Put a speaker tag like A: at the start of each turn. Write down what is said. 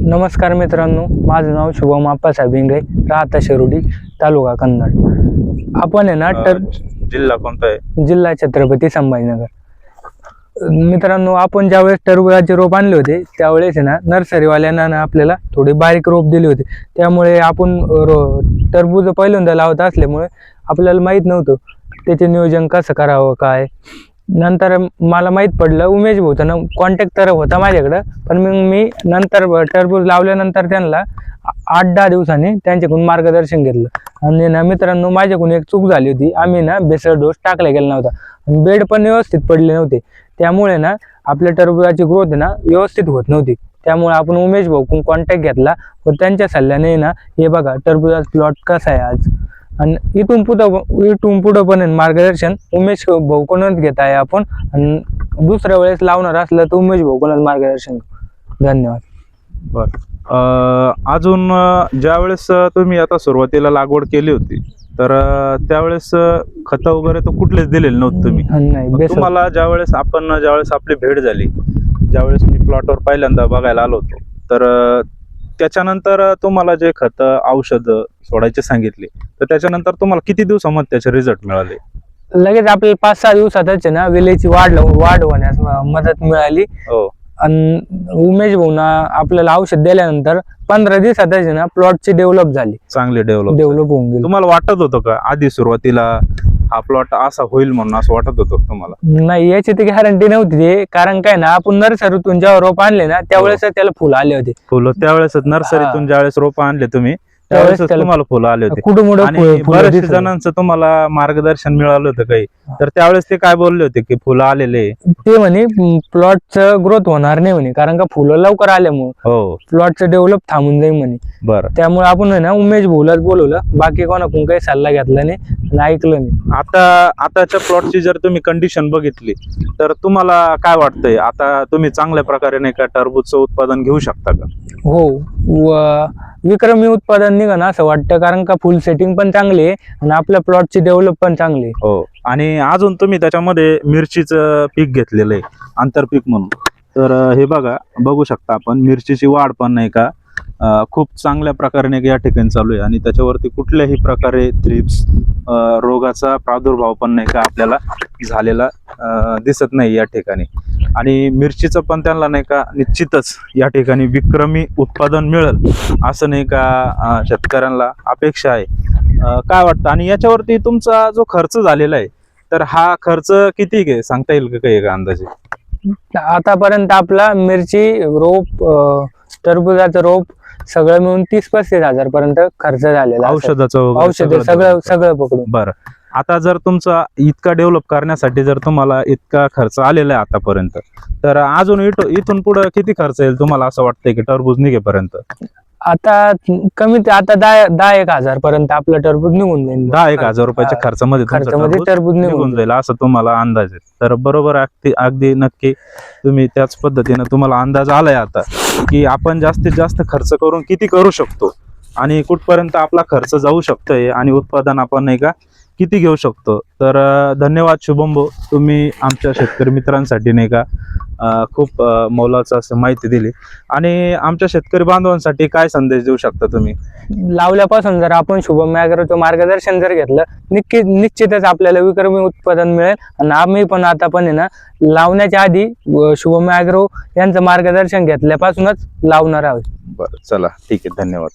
A: नमस्कार मित्रांनो, माझं नाव शुभम आप्पासाहेब इंगळे, राहता शिरोडी, तालुका कन्नड. आपण आहे ना
B: जिल्हा कोणता आहे?
A: जिल्हा छत्रपती संभाजीनगर. मित्रांनो, आपण ज्यावेळेस टरबुजाचे रोप आणले होते त्यावेळेस आहे ना नर्सरीवाल्यांना ना आपल्याला थोडे बारीक रोप दिले होते. त्यामुळे आपण टरबूज पहिल्यांदा लावत असल्यामुळे आपल्याला माहीत नव्हतं त्याचे नियोजन कसं करावं काय. नंतर मला माहीत पडलं, उमेश भाऊचा कॉन्टॅक्ट तर होता माझ्याकडं, पण मग मी नंतर टरबूज लावल्यानंतर त्यांना 8-10 दिवसांनी त्यांच्याकडून मार्गदर्शन घेतलं. आणि ना मित्रांनो, माझ्याकडून एक चूक झाली होती. आम्ही ना बेसळ डोस टाकला गेला नव्हता, बेड पण व्यवस्थित पडले नव्हते. त्यामुळे ना आपल्या टरबुजाची ग्रोथ ना व्यवस्थित होत नव्हती. त्यामुळे आपण उमेश भाऊकडून कॉन्टॅक्ट घेतला व त्यांच्या सल्ल्याने ना हे बघा टरबुजाचा प्लॉट कसा आहे आज. आणि इथून पुढं पण मार्गदर्शन उमेश भाऊकडूनच घेत आहे आपण. आणि दुसऱ्या वेळेस लावणार असलं तर उमेश भाऊकडूनच मार्गदर्शन. धन्यवाद.
B: बर, अजून ज्यावेळेस तुम्ही आता सुरुवातीला लागवड केली होती तर त्यावेळेस खत वगैरे तर कुठलेच दिलेले नव्हते तुम्ही?
A: नाही.
B: तुम्हाला ज्यावेळेस आपली भेट झाली, ज्यावेळेस मी प्लॉटवर पहिल्यांदा बघायला आलो होतो, तर त्याच्यानंतर तुम्हाला जे खत औषध सोडायचे सांगितले, तर त्याच्यानंतर तुम्हाला किती दिवसामध्ये त्याचे रिझल्ट मिळाले?
A: लगेच आपल्याला 5-6 दिवसातच ना वेलीची वाढ होण्यास मदत मिळाली.
B: हो.
A: आणि उमेश भाऊना आपल्याला औषध दिल्यानंतर 15 दिवसातच ना प्लॉटची डेव्हलप झाली, चांगली डेव्हलप होऊन गेली.
B: तुम्हाला वाटत होतं का आधी सुरुवातीला हा प्लॉट असा होईल म्हणून, असं वाटत होतं तुम्हाला?
A: नाही, याची तर गॅरंटी नव्हती. कारण काय ना, आपण नर्सरीतून जेव्हा रोप आणले ना त्यावेळेस त्याला फुलं आले होते.
B: फुलं त्यावेळेस नर्सरीतून ज्यावेळेस रोप आणले तुम्ही त्यावेळेस तुम्हाला फुलं आले होते.
A: आणि
B: बऱ्याचशा जणांचं तुम्हाला मार्गदर्शन मिळालं होतं काही, तर त्यावेळेस ते काय बोलले होते की फुलं आलेले?
A: ते म्हणे प्लॉटचं ग्रोथ होणार नाही म्हणे, कारण का फुलं लवकर आल्यामुळे
B: हो
A: प्लॉटचं डेव्हलप थांबून जाईल म्हणे.
B: बरं.
A: त्यामुळे आपण ना उमेश भाऊलाच बोलवलं, बाकी कोणाकडून काही सल्ला घेतला नाही आणि ऐकलं नाही.
B: आताच्या प्लॉटची जर तुम्ही कंडिशन बघितली तर तुम्हाला काय वाटतंय, आता तुम्ही चांगल्या प्रकारे नाही का टरबूजचं उत्पादन घेऊ शकता का?
A: हो, विक्रमी उत्पादन निघणं असं वाटतं, कारण का फुल सेटिंग पण चांगली आहे आणि आपल्या प्लॉटची डेव्हलप पण चांगली आहे.
B: हो. आणि अजून तुम्ही त्याच्यामध्ये मिरचीचं पीक घेतलेलं आहे आंतरपीक म्हणून, तर हे बघू शकता आपण, मिरचीची वाढ पण नाही का खूप चांगल्या प्रकारे या ठिकाणी चालू आहे. आणि त्याच्यावरती कुठल्याही प्रकारे थ्रिप्स रोगाचा प्रादुर्भाव पण नाही का आपल्याला झालेला दिसत नाही या ठिकाणी. आणि मिरचीचं पण त्यांना नाही का निश्चितच या ठिकाणी विक्रमी उत्पादन मिळेल असं नाही का शेतकऱ्यांना अपेक्षा आहे. काय वाटतं? आणि याच्यावरती तुमचा जो खर्च झालेला आहे, तर हा खर्च किती सांगता येईल का काही अंदाजे?
A: आतापर्यंत आपला मिरची रोप, टरबुजाचं रोप सगळं मिळून 30-35 हजार पर्यंत खर्च झालेला, औषध सगळं पकडून.
B: बरं. आता जर तुमचा इतका डेव्हलप करण्यासाठी जर तुम्हाला इतका खर्च आलेला आहे आतापर्यंत, तर अजून इथून पुढे किती खर्च येईल तुम्हाला असं वाटतंय की टरबूज निघेपर्यंत?
A: आता कमीत आता 10-11 हजार पर्यंत आपलं टरबूज निघून जाईल.
B: 10-11 हजार रुपयाच्या खर्चामध्ये टरबूज निघून जाईल असं तुम्हाला अंदाज आहे? तर बरोबर, अगदी नक्की तुम्ही त्याच पद्धतीने तुम्हाला अंदाज आलाय आता की आपण जास्तीत जास्त खर्च करून किती करू शकतो आणि कुठपर्यंत आपला खर्च जाऊ शकतोय आणि उत्पादन आपण नाही का किती घेऊ शकतो. तर धन्यवाद शुभम भाऊ, तुम्ही आमच्या शेतकरी मित्रांसाठी नाही का खूप मोलाचं असं माहिती दिली. आणि आमच्या शेतकरी बांधवांसाठी काय संदेश देऊ शकता तुम्ही?
A: लावल्यापासून जर आपण शुभम ॲग्रोचं मार्गदर्शन जर घेतलं, निश्चितच आपल्याला विक्रमी उत्पादन मिळेल. आणि आम्ही पण आता पण आहे ना लावण्याच्या आधी शुभम ॲग्रो यांचं मार्गदर्शन घेतल्यापासूनच लावणार आहोत.
B: बरं, चला ठीक आहे, धन्यवाद.